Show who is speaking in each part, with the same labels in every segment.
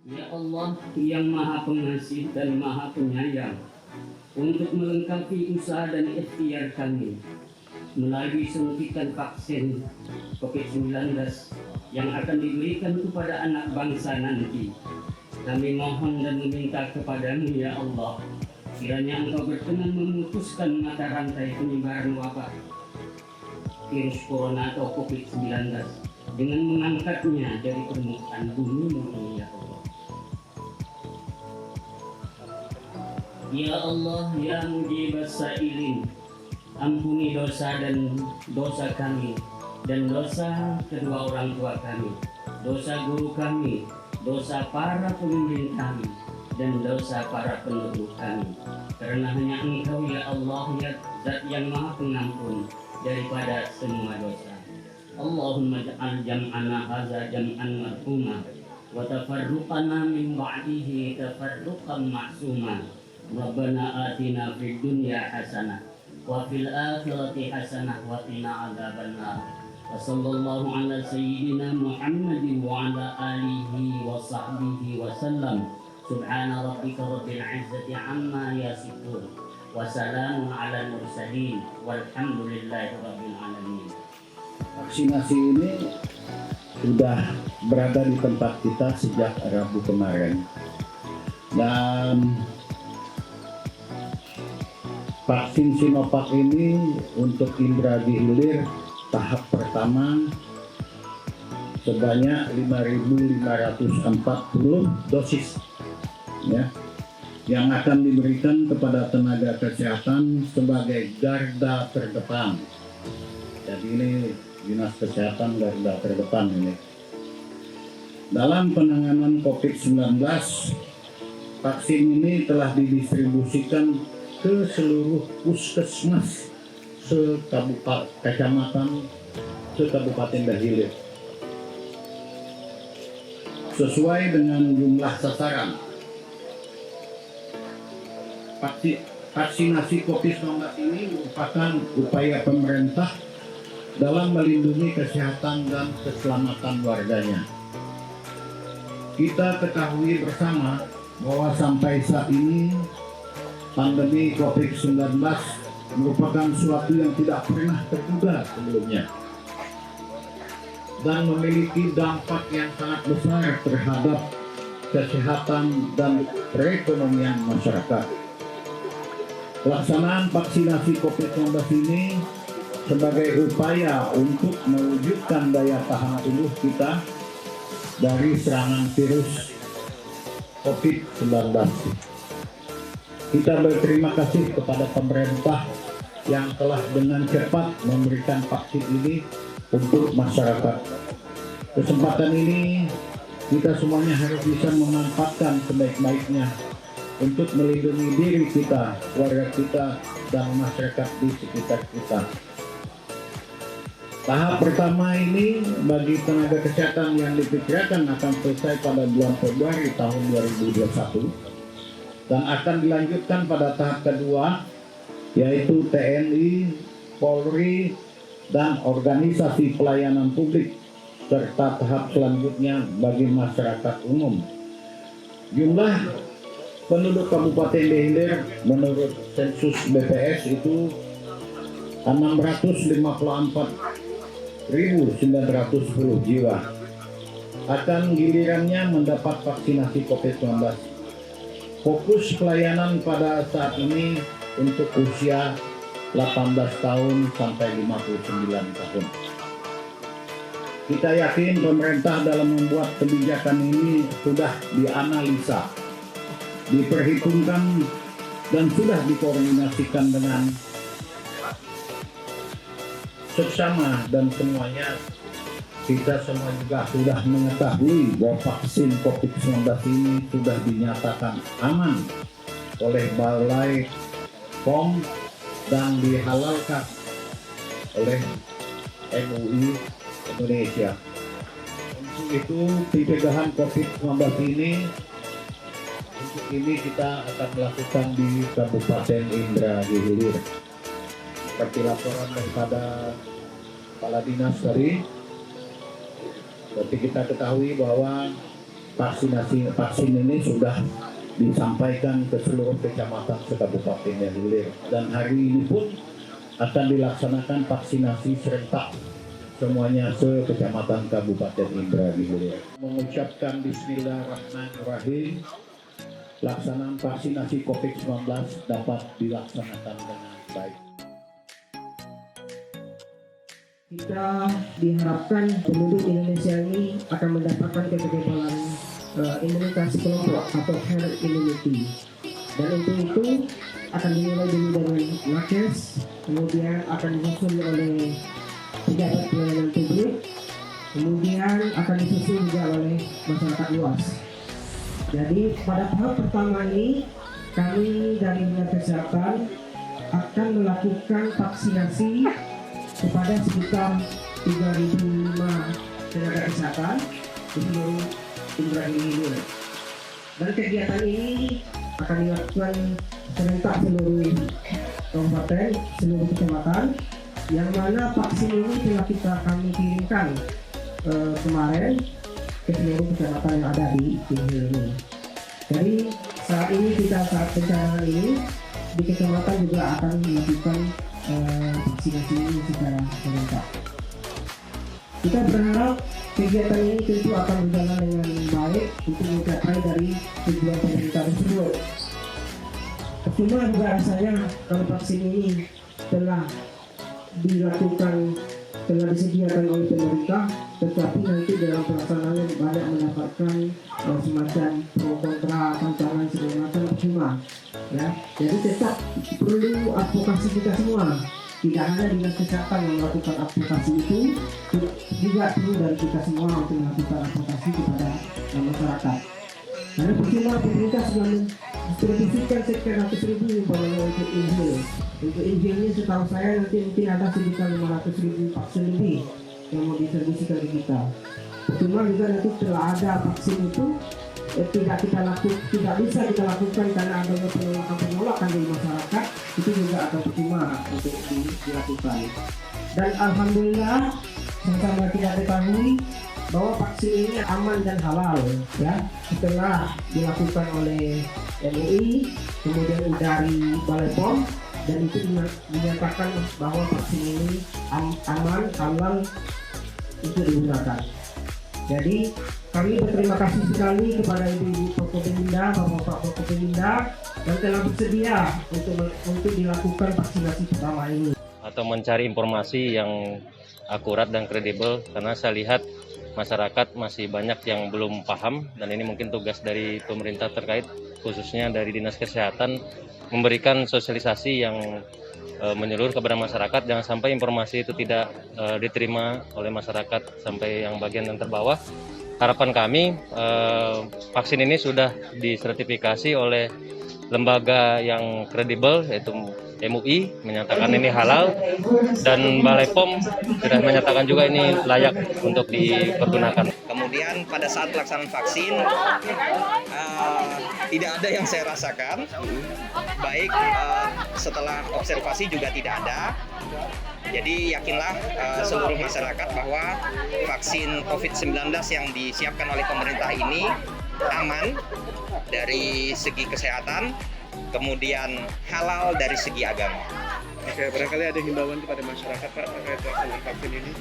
Speaker 1: Ya Allah yang Maha Pengasih dan Maha Penyayang, untuk melengkapi usaha dan ikhtiar kami melalui suntikan vaksin COVID-19 yang akan diberikan kepada anak bangsa nanti, kami mohon dan meminta kepadamu ya Allah, kiranya Engkau berkenan memutuskan mata rantai penyebaran wabah virus corona atau COVID-19 dengan mengangkatnya dari permukaan bumi ini ya Allah. Ya Allah ya mujibas sa'ilin, ampuni dosa kami dan dosa kedua orang tua kami, dosa guru kami, dosa para pemimpin kami, dan dosa para penduduk kami. Karena hanya Engkau ya Allah ya Zat yang Maha Pengampun daripada semua dosa. Allahumma ja'al jam'ana hadza jam'an marhuma wa tafarruqana min ba'dihi tafarruqan ma'suma. Rabbana atina fid dunya hasanah wa fil akhirati hasanah wa qina adzabannar. Wa sallallahu ala sayyidina Muhammadin wa ala alihi wa sahbihi wa sallam. Subhana rabbika rabbil izzati amma yasifun wa salamun ala mursalin walhamdulillahi rabbil alamin.
Speaker 2: Vaksinasi ini sudah berada di tempat kita sejak Rabu kemarin, dan vaksin Sinovac ini untuk indera gilir tahap pertama sebanyak 5.540 dosis ya, yang akan diberikan kepada tenaga kesehatan sebagai garda terdepan. Jadi ini Dinas Kesehatan garda terdepan ini dalam penanganan COVID-19. Vaksin ini telah didistribusikan ke seluruh puskesmas se-Kabupaten Dahilir sesuai dengan jumlah sasaran. Vaksinasi COVID-19 ini merupakan upaya pemerintah dalam melindungi kesehatan dan keselamatan warganya. Kita ketahui bersama bahwa sampai saat ini pandemi COVID-19 merupakan suatu yang tidak pernah terduga sebelumnya dan memiliki dampak yang sangat besar terhadap kesehatan dan perekonomian masyarakat. Pelaksanaan vaksinasi COVID-19 ini sebagai upaya untuk mewujudkan daya tahan tubuh kita dari serangan virus COVID-19. Kita berterima kasih kepada pemerintah yang telah dengan cepat memberikan vaksin ini untuk masyarakat. Kesempatan ini kita semuanya harus bisa memanfaatkan sebaik-baiknya untuk melindungi diri kita, keluarga kita, dan masyarakat di sekitar kita. Tahap pertama ini bagi tenaga kesehatan yang diperkirakan akan selesai pada bulan Februari tahun 2021 dan akan dilanjutkan pada tahap kedua, yaitu TNI, Polri, dan organisasi pelayanan publik, serta tahap selanjutnya bagi masyarakat umum. Jumlah penduduk Kabupaten Dahilir menurut sensus BPS itu 654.910 jiwa. Akan gilirannya mendapat vaksinasi COVID-19. Fokus pelayanan pada saat ini untuk usia 18 tahun sampai 59 tahun. Kita yakin pemerintah dalam membuat kebijakan ini sudah dianalisa, diperhitungkan, dan sudah dikoordinasikan dengan seksama, dan semuanya kita semua juga sudah mengetahui bahwa vaksin COVID-19 ini sudah dinyatakan aman oleh Balai POM dan dihalalkan oleh MUI Indonesia. Untuk itu pencegahan COVID-19 ini, untuk ini kita akan melakukan di Kabupaten Indragiri. Seperti laporan daripada Kepala Dinas tadi, seperti kita ketahui bahwa vaksin ini sudah disampaikan ke seluruh kecamatan se-Kabupaten Hilir, dan hari ini pun akan dilaksanakan vaksinasi serentak semuanya se-Kecamatan Kabupaten Indra Hilir. Mengucapkan Bismillahirrahmanirrahim, pelaksanaan vaksinasi COVID-19 dapat dilaksanakan dengan baik.
Speaker 3: Kita diharapkan penduduk Indonesia ini akan mendapatkan kekebalan imunitas kelompok atau herd immunity, dan untuk itu akan dimulai dulu dengan nakes, kemudian akan disusul oleh pejabat pelayanan publik, kemudian akan disusul juga oleh masyarakat luas. Jadi pada tahap pertama ini kami dari Dinas Kesehatan akan melakukan vaksinasi kepada sekitar 3.005 tenaga kesehatan di seluruh Indra Hilir. Dan kegiatan ini akan dilakukan serentak seluruh kabupaten, seluruh kecamatan, yang mana vaksin ini telah kami kirimkan kemarin ke seluruh kecamatan yang ada di Hilir ini. Jadi saat pencarian ini di kecamatan juga akan melakukan vaksinasi ini secara serentak. Kita berharap kegiatan ini tentu akan berjalan dengan baik untuk mencapai dari tujuan pemerintah tersebut. Cuma juga rasanya kalau vaksin ini telah disediakan oleh pemerintah, tetapi nanti dalam pelaksanaannya banyak mendapatkan semacam pro kontra, tantangan segala macam, cuma ya. Jadi tetap perlu advokasi kita semua. Tidak hanya Dinas Kesehatan yang melakukan advokasi itu, juga perlu dari kita semua untuk melakukan advokasi kepada masyarakat. Karena percuma pemerintah sudah mendistribusikan sekitar 100.000 untuk Injil. Untuk Injilnya setahu saya nanti mungkin ada sekitar 500.000 vaksin lebih yang mau distribusikan ke kita. Percuma juga nanti setelah ada vaksin itu tidak bisa kita lakukan karena adanya penolakan dari masyarakat, itu juga akan percuma untuk dilakukan. Dan alhamdulillah sama kita ketahui bahwa vaksin ini aman dan halal ya, setelah dilakukan oleh MUI, kemudian dari Balai POM, dan itu dinyatakan bahwa vaksin ini aman, halal untuk digunakan. Jadi kami berterima kasih sekali kepada Ibu Forkopimda, Bapak Forkopimda yang telah bersedia untuk dilakukan vaksinasi pertama ini.
Speaker 4: Atau mencari informasi yang akurat dan kredibel, karena saya lihat masyarakat masih banyak yang belum paham, dan ini mungkin tugas dari pemerintah terkait, khususnya dari Dinas Kesehatan, memberikan sosialisasi yang menyeluruh kepada masyarakat. Jangan sampai informasi itu tidak diterima oleh masyarakat sampai yang bagian yang terbawah. Harapan kami vaksin ini sudah disertifikasi oleh lembaga yang kredibel, yaitu MUI menyatakan ini halal, dan Balai POM sudah menyatakan juga ini layak untuk dipergunakan.
Speaker 5: Kemudian pada saat pelaksanaan vaksin tidak ada yang saya rasakan, baik setelah observasi juga tidak ada. Jadi yakinlah seluruh masyarakat bahwa vaksin COVID-19 yang disiapkan oleh pemerintah ini aman dari segi kesehatan, kemudian halal dari segi agama.
Speaker 6: Oke, barangkali ada himbauan kepada masyarakat Pak terkait pelaksanaan vaksin ini?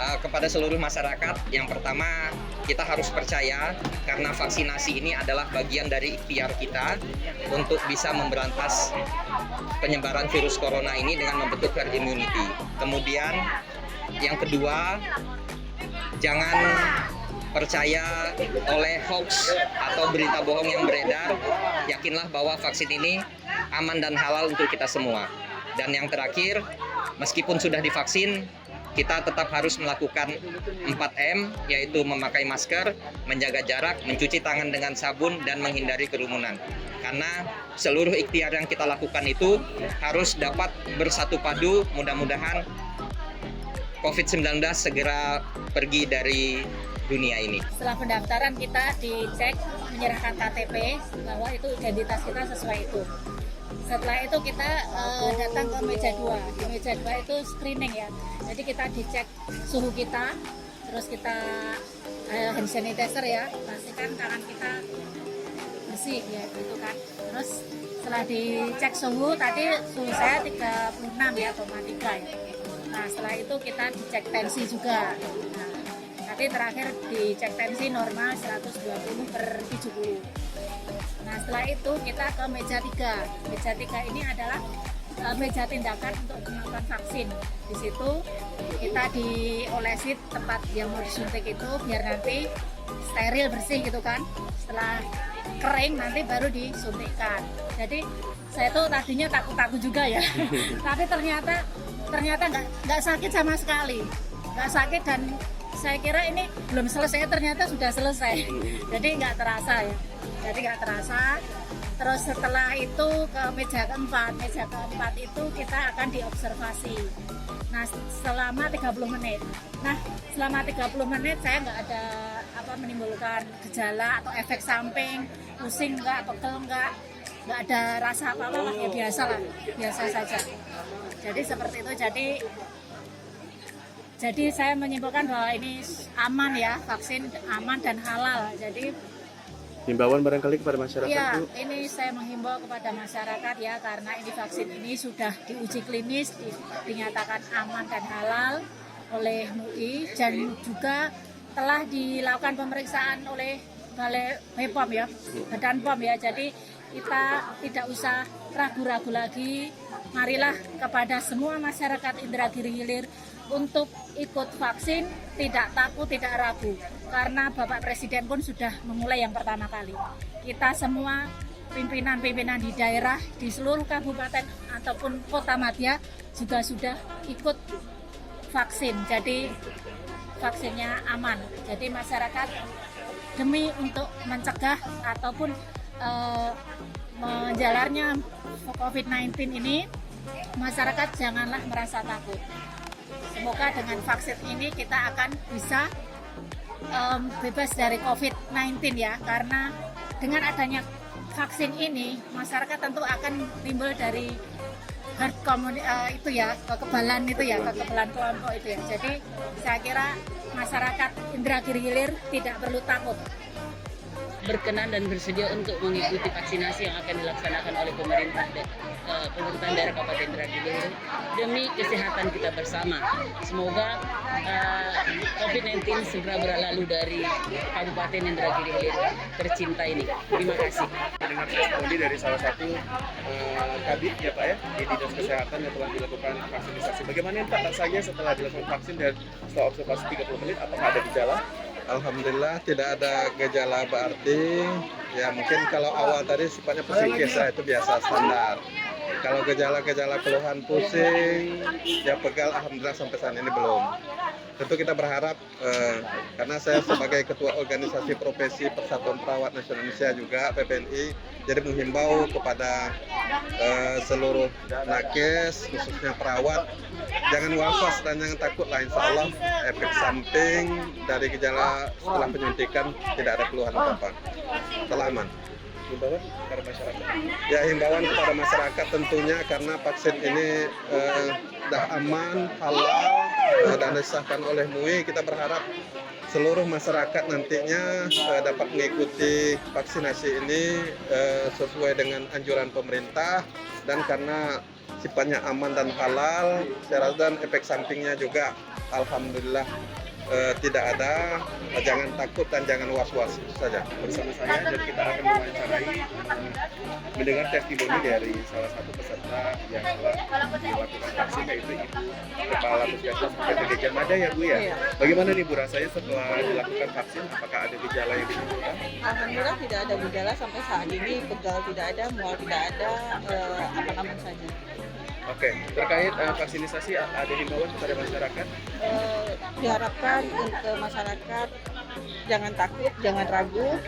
Speaker 5: Kepada seluruh masyarakat, yang pertama kita harus percaya karena vaksinasi ini adalah bagian dari ikhtiar kita untuk bisa memberantas penyebaran virus corona ini dengan membentuk herd immunity. Kemudian yang kedua, jangan percaya oleh hoax atau berita bohong yang beredar. Yakinlah bahwa vaksin ini aman dan halal untuk kita semua. Dan yang terakhir, meskipun sudah divaksin, kita tetap harus melakukan 4M, yaitu memakai masker, menjaga jarak, mencuci tangan dengan sabun, dan menghindari kerumunan. Karena seluruh ikhtiar yang kita lakukan itu harus dapat bersatu padu, mudah-mudahan COVID-19 segera pergi dari dunia ini.
Speaker 7: Setelah pendaftaran kita dicek, menyerahkan KTP bahwa itu identitas kita sesuai itu. Setelah itu kita datang ke meja 2. Di meja 2 itu screening ya. Jadi kita dicek suhu kita, terus kita hand sanitizer ya, pastikan tangan kita bersih ya gitu kan. Terus setelah dicek suhu tadi suhu saya 36 ya, 0,3 ya. Nah setelah itu kita dicek tensi juga. Nah, tadi terakhir dicek tensi normal 120/70. Nah setelah itu kita ke meja 3. Meja 3 ini adalah meja tindakan untuk melakukan vaksin. Di situ kita diolesi tempat yang mau disuntik itu biar nanti steril bersih gitu kan. Setelah kering nanti baru disuntikkan. Jadi saya tuh tadinya takut juga ya. Tapi ternyata nggak sakit sama sekali, nggak sakit, dan saya kira ini belum selesai, ternyata sudah selesai. Jadi nggak terasa ya. Jadi nggak terasa. Terus setelah itu ke meja keempat itu kita akan diobservasi. Nah selama 30 menit. Nah selama 30 menit saya nggak ada menimbulkan gejala atau efek samping, pusing nggak, pegel nggak ada rasa apa-apa lah, ya biasa saja. Jadi seperti itu. Jadi saya menyimpulkan bahwa ini aman ya, vaksin aman dan halal. Jadi
Speaker 6: Himbauan barangkali kepada masyarakat,
Speaker 7: ya,
Speaker 6: Bu?
Speaker 7: ini saya menghimbau kepada masyarakat ya, karena ini vaksin ini sudah diuji klinis, dinyatakan aman dan halal oleh MUI, dan juga telah dilakukan pemeriksaan oleh Balai BPOM ya, Badan POM ya. Jadi kita tidak usah ragu-ragu lagi. Marilah kepada semua masyarakat Indragiri Hilir untuk ikut vaksin, tidak takut, tidak ragu. Karena Bapak Presiden pun sudah memulai yang pertama kali. Kita semua pimpinan-pimpinan di daerah, di seluruh kabupaten ataupun kota madya juga sudah ikut vaksin. Jadi vaksinnya aman. Jadi masyarakat demi untuk mencegah ataupun menjalarnya COVID-19 ini, masyarakat janganlah merasa takut. Semoga dengan vaksin ini kita akan bisa bebas dari COVID-19 ya, karena dengan adanya vaksin ini masyarakat tentu akan timbul dari herd itu ya, kekebalan kelompok itu ya. Jadi saya kira masyarakat Indragiri Hilir tidak perlu takut.
Speaker 8: Berkenan dan bersedia untuk mengikuti vaksinasi yang akan dilaksanakan oleh pemerintahan daerah Kabupaten Indragiri Hilir demi kesehatan kita bersama. Semoga COVID-19 segera berlalu dari Kabupaten Indragiri Hilir tercinta ini. Terima kasih.
Speaker 6: Mendengar testimoni dari salah satu kabit ya Pak ya, di Dinas Kesehatan yang telah dilakukan vaksinasi. Bagaimana Pak rasanya setelah dilakukan vaksin dan setelah observasi 30 menit, apakah ada gejala?
Speaker 9: Alhamdulillah tidak ada gejala berarti. Ya mungkin kalau awal tadi sifatnya psikis lah, itu biasa standar. Kalau gejala-gejala keluhan pusing, ya pegal, alhamdulillah sampai saat ini belum. Tentu kita berharap, karena saya sebagai Ketua Organisasi Profesi Persatuan Perawat Nasional Indonesia juga, PPNI, jadi menghimbau kepada seluruh nakes, khususnya perawat, jangan was-was dan jangan takut lah, insya Allah efek samping dari gejala setelah penyuntikan tidak ada keluhan apa-apa, telah aman.
Speaker 6: Himbauan kepada masyarakat?
Speaker 9: Ya himbauan kepada masyarakat tentunya karena vaksin ini sudah aman, halal, dan disahkan oleh MUI. Kita berharap seluruh masyarakat nantinya dapat mengikuti vaksinasi ini sesuai dengan anjuran pemerintah, dan karena sifatnya aman dan halal, saya rasa dan efek sampingnya juga alhamdulillah tidak ada. Jangan takut dan jangan was-was, itu saja.
Speaker 6: Bersama saya dan kita akan mewawancarai mendengar testimoni dari salah satu peserta yang telah dilakukan vaksin, yaitu Ibu Kepala Puskesmas PT Gajah Mada ya Bu ya. Bagaimana nih Bu rasanya setelah dilakukan vaksin? Apakah ada gejala yang ditimbulkan?
Speaker 10: Alhamdulillah tidak ada gejala sampai saat ini, pegal tidak ada, mual tidak ada, aman-aman saja.
Speaker 6: Oke, terkait vaksinasi ada himbauan kepada masyarakat?
Speaker 10: Diharapkan untuk masyarakat jangan takut, jangan ragu.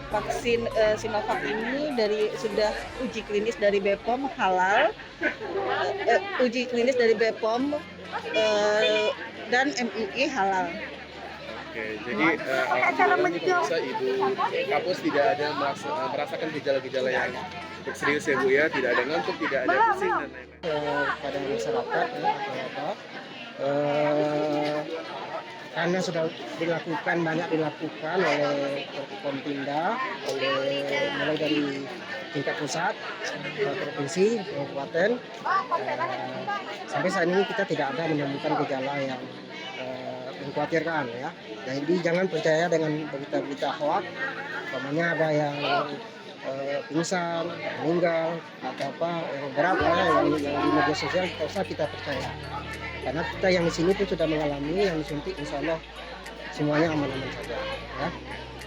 Speaker 10: Vaksin Sinovac ini sudah uji klinis dari BPOM halal, uji klinis dari BPOM dan MUI halal.
Speaker 6: Oke, jadi alhamdulillah bisa Ibu Kapus tidak ada merasakan gejala-gejala yang cukup serius ya Bu ya, tidak ada ngantuk, tidak ada pusing dan lain-lain.
Speaker 3: Pada masyarakat ya, karena sudah banyak dilakukan oleh Forkompinda, mulai dari tingkat pusat, provinsi, kabupaten, sampai saat ini kita tidak ada menemukan gejala yang mengkhawatirkan ya. Jadi jangan percaya dengan berita-berita hoax, umpamanya ada yang pingsan, meninggal atau apa yang berat yang di media sosial, tidak usah kita percaya. Karena kita yang di sini pun sudah mengalami yang disuntik, insya Allah semuanya aman-aman saja. Ya.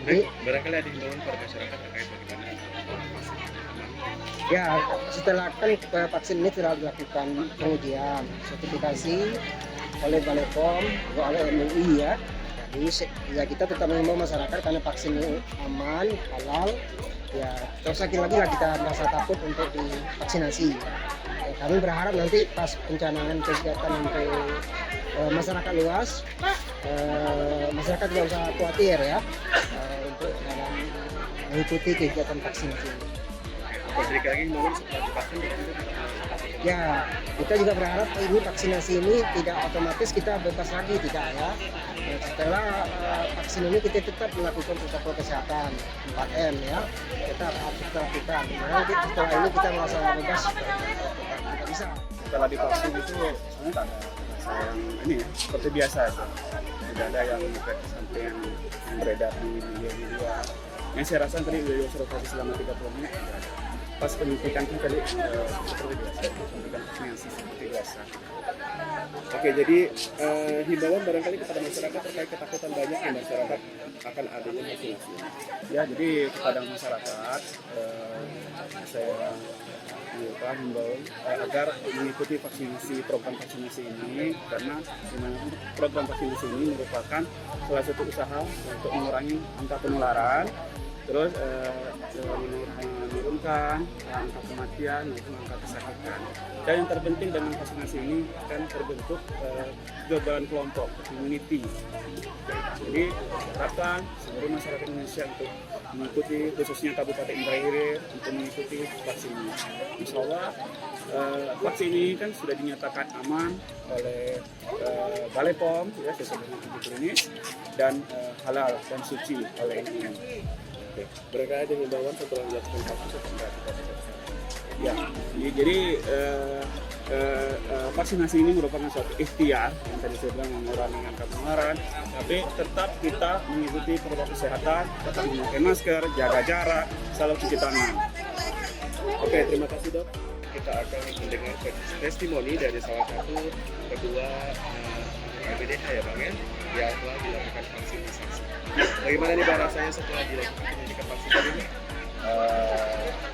Speaker 3: Jadi
Speaker 6: barangkali ada himbauan kepada masyarakat terkait bagaimana
Speaker 3: ya, setelah kan vaksin ini sudah dilakukan pengujian, sertifikasi oleh Balai POM, juga oleh MUI ya. Jadi ya kita tetap mengimbau masyarakat karena vaksin ini aman, halal. Ya, terus lagi lah kita merasa takut untuk divaksinasi. Ya, kami berharap nanti pas pencanangan kegiatan untuk masyarakat luas, masyarakat tidak usah khawatir ya untuk dalam mengikuti kegiatan vaksinasi.
Speaker 6: Sedikit lagi himbauan setelah divaksin
Speaker 3: ya, kita juga berharap ini vaksinasi ini tidak otomatis kita bebas lagi, tidak ya. Setelah vaksin ini kita tetap melakukan protokol kesehatan 4M ya, kita harus lakukan. Nanti setelah ini kita merasa bebas, kita bisa.
Speaker 6: setelah divaksin itu sebenarnya tak ada rasa yang ini ya, seperti biasa aja. Tidak ada yang efek samping yang beredar di media. Yang saya rasa tadi beliau observasi selama 30 menit. Pas penyuntikan itu tadi seperti biasa, penyuntikan vaksinasi seperti biasa. Oke, jadi himbauan barangkali kepada masyarakat terkait ketakutan banyak yang masyarakat akan adanya vaksinasi. Ya, jadi kepada masyarakat saya himbau agar mengikuti program vaksinasi ini, karena program vaksinasi ini merupakan salah satu usaha untuk mengurangi angka penularan, terus menurunkan angka kematian maupun angka kesakitan. Dan yang terpenting dengan vaksinasi ini akan terbentuk kekebalan kelompok, immunity. Jadi harapkan seluruh masyarakat Indonesia untuk mengikuti, khususnya Kabupaten Indragiri Hilir untuk mengikuti vaksin ini. Insya Allah vaksin ini kan sudah dinyatakan aman oleh Balai POM ya, sesuai dengan uji klinis, dan halal dan suci oleh MUI. Oke, mereka ada himbauan setelah dilakukan vaksin. Ya, jadi vaksinasi ini merupakan suatu ikhtiar yang tadi saya bilang mengurangi angka penularan, tapi tetap kita mengikuti protokol kesehatan, tetap memakai masker, jaga jarak, selalu cuci tangan. Oke, terima kasih Dok. Kita akan mendengar testimoni dari salah satu kedua KBDH ya Bang ya, yang telah dilakukan vaksinasi. Bagaimana nih Bang rasanya setelah dilakukan penyuntikan vaksin ini?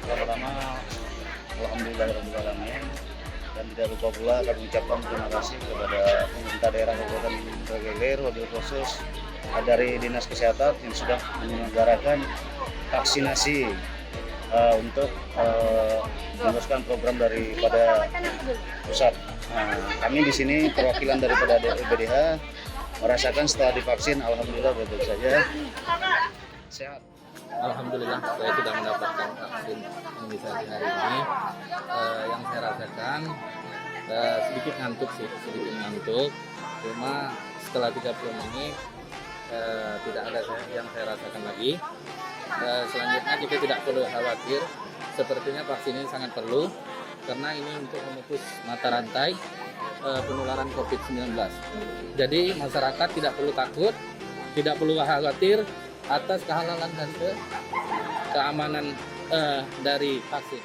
Speaker 11: Pertama, alhamdulillahirrahmanirrahim, dan tidak lupa pula kami ucapkan terima kasih kepada pemerintah daerah Kabupaten Indragiri Hilir, wabil khusus dari Dinas Kesehatan yang sudah menyelenggarakan vaksinasi untuk meneruskan program daripada pusat. Kami di sini perwakilan daripada BDH merasakan setelah divaksin, alhamdulillah baik-baik saja, sehat.
Speaker 12: Alhamdulillah saya sudah mendapatkan vaksin imunisasi hari ini. Yang saya rasakan sedikit ngantuk. Cuma setelah 30 menit tidak ada yang saya rasakan lagi. Selanjutnya kita tidak perlu khawatir. Sepertinya vaksin ini sangat perlu karena ini untuk memutus mata rantai penularan COVID-19. Jadi masyarakat tidak perlu takut, tidak perlu khawatir atas kehalalan dan keamanan dari vaksin.